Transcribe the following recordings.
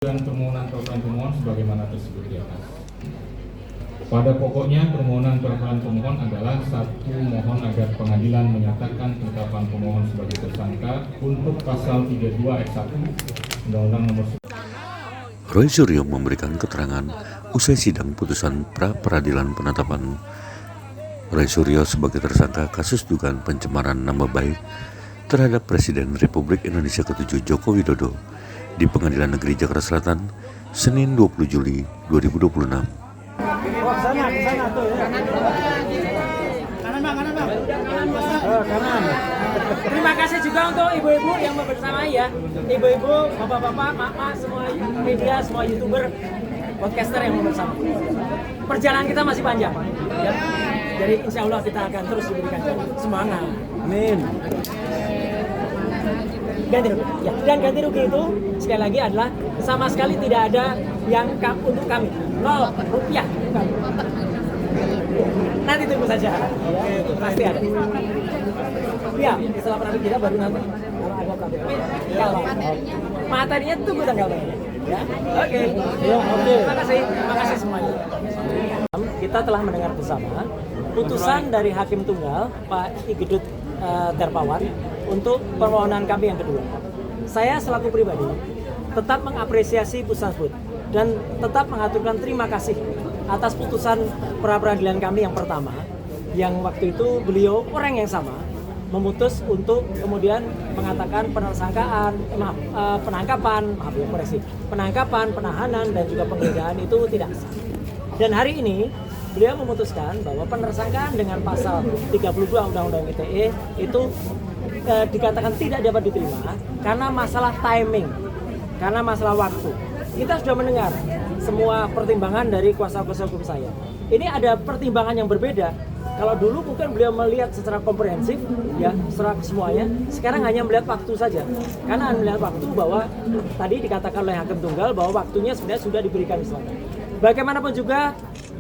dan permohonan pemohon sebagaimana tersebut di atas. Pada pokoknya permohonan pemohon adalah satu, mohon agar pengadilan menyatakan penetapan pemohon sebagai tersangka untuk pasal 32 ayat 1 Undang-Undang Nomor 11. Roy Suryo memberikan keterangan usai sidang putusan pra-peradilan penetapan Roy Suryo sebagai tersangka kasus dugaan pencemaran nama baik terhadap Presiden Republik Indonesia ke-7 Joko Widodo di Pengadilan Negeri Jakarta Selatan, Senin 20 Juli 2026. Kanan bang. Terima kasih juga untuk ibu-ibu yang membersamai ya. Ibu-ibu, bapak-bapak, mak-mak, semua media, semua YouTuber, podcaster yang membersamai. Perjalanan kita masih panjang. Ya. Jadi insya Allah kita akan terus diberikan semangat. Amin. Ganti rugi. Ya, dan ganti rugi itu sekali lagi adalah sama sekali tidak ada yang untuk kami. 0 rupiah. Nanti tunggu saja. Pasti ada. Ya, setelah penanti kita baru nanti kalau ada KPP. Kalau materinya tunggu tanggal mainnya. Ya, oke. Ya, oke. Terima kasih semuanya. Kita telah mendengar bersama putusan dari Hakim Tunggal Pak Igedut Darpawan untuk permohonan kami yang kedua. Saya selaku pribadi tetap mengapresiasi putusan tersebut dan tetap mengaturkan terima kasih atas putusan pra-peradilan kami yang pertama, yang waktu itu beliau orang yang sama memutus untuk kemudian mengatakan penangkapan, penahanan dan juga penggeledahan itu tidak sah. Dan hari ini beliau memutuskan bahwa penersangkaan dengan pasal 32 Undang-Undang ITE itu dikatakan tidak dapat diterima karena masalah timing, karena masalah waktu. Kita sudah mendengar semua pertimbangan dari kuasa-kuasa hukum saya. Ini ada pertimbangan yang berbeda. Kalau dulu mungkin beliau melihat secara komprehensif, ya, secara semuanya. Sekarang hanya melihat waktu saja. Karena melihat waktu bahwa tadi dikatakan oleh Hakim Tunggal bahwa waktunya sebenarnya sudah diberikan selama. Bagaimanapun juga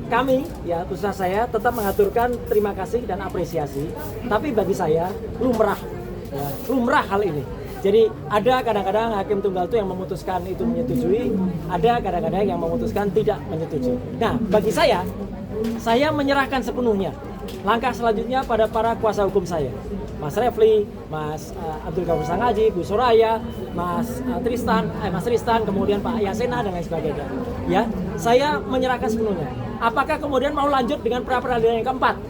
kami, ya, khususnya saya tetap mengaturkan terima kasih dan apresiasi. Tapi bagi saya lumrah hal ini. Jadi ada kadang-kadang Hakim Tunggal itu yang memutuskan itu menyetujui, ada kadang-kadang yang memutuskan tidak menyetujui. Nah, bagi saya menyerahkan sepenuhnya langkah selanjutnya pada para kuasa hukum saya, Mas Refli, Mas Abdul Ghafur Sangaji, Bu Soraya, Mas Tristan, kemudian Pak Yasena dan lain sebagainya. Ya, saya menyerahkan sepenuhnya. Apakah kemudian mau lanjut dengan pra-peradilan yang keempat?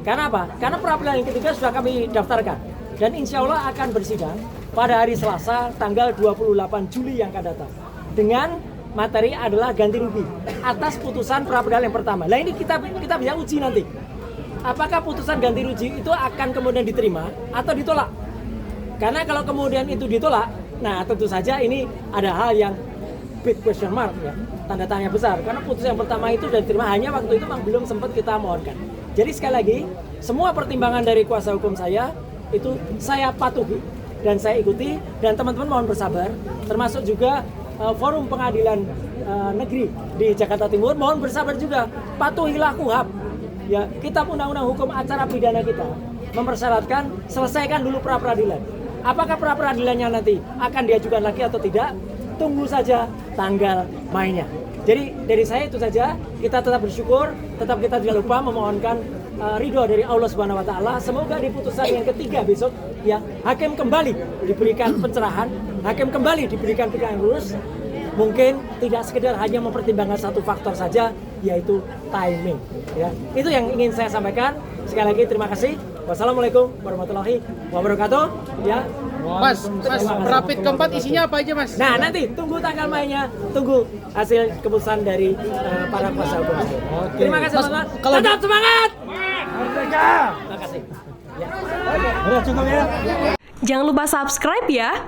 Karena apa? Karena pra-peradilan yang ketiga sudah kami daftarkan dan insya Allah akan bersidang pada hari Selasa tanggal 28 Juli yang akan datang dengan materi adalah ganti rugi atas putusan pra-peradilan yang pertama. Nah, ini kita bisa uji nanti. Apakah putusan ganti rugi itu akan kemudian diterima atau ditolak? Karena kalau kemudian itu ditolak, nah tentu saja ini ada hal yang big question mark, ya, tanda tanya besar. Karena putusan yang pertama itu sudah diterima, hanya waktu itu memang belum sempat kita mohonkan. Jadi sekali lagi, semua pertimbangan dari kuasa hukum saya itu saya patuhi dan saya ikuti, dan teman-teman mohon bersabar, termasuk juga forum pengadilan negeri di Jakarta Timur mohon bersabar juga, patuhilah KUHAP. Ya, kitab undang-undang hukum acara pidana kita mempersyaratkan selesaikan dulu pra-peradilan. Apakah pra-peradilannya nanti akan diajukan lagi atau tidak? Tunggu saja tanggal mainnya. Jadi dari saya itu saja, kita tetap bersyukur, tetap kita tidak lupa memohonkan ridho dari Allah Subhanahu wa taala. Semoga di putusan yang ketiga besok, ya, hakim kembali diberikan pencerahan, hakim kembali diberikan pikiran lurus. Mungkin tidak sekedar hanya mempertimbangkan satu faktor saja, yaitu timing. Ya, itu yang ingin saya sampaikan. Sekali lagi terima kasih. Wassalamualaikum warahmatullahi wabarakatuh. Ya, Mas, rapid keempat isinya apa aja, Mas? nah nanti tunggu tanggal mainnya, tunggu hasil keputusan dari para kuasa hukum. Terima kasih teman-teman. Tetap semangat. Terima kasih. Ya. Jangan lupa subscribe ya.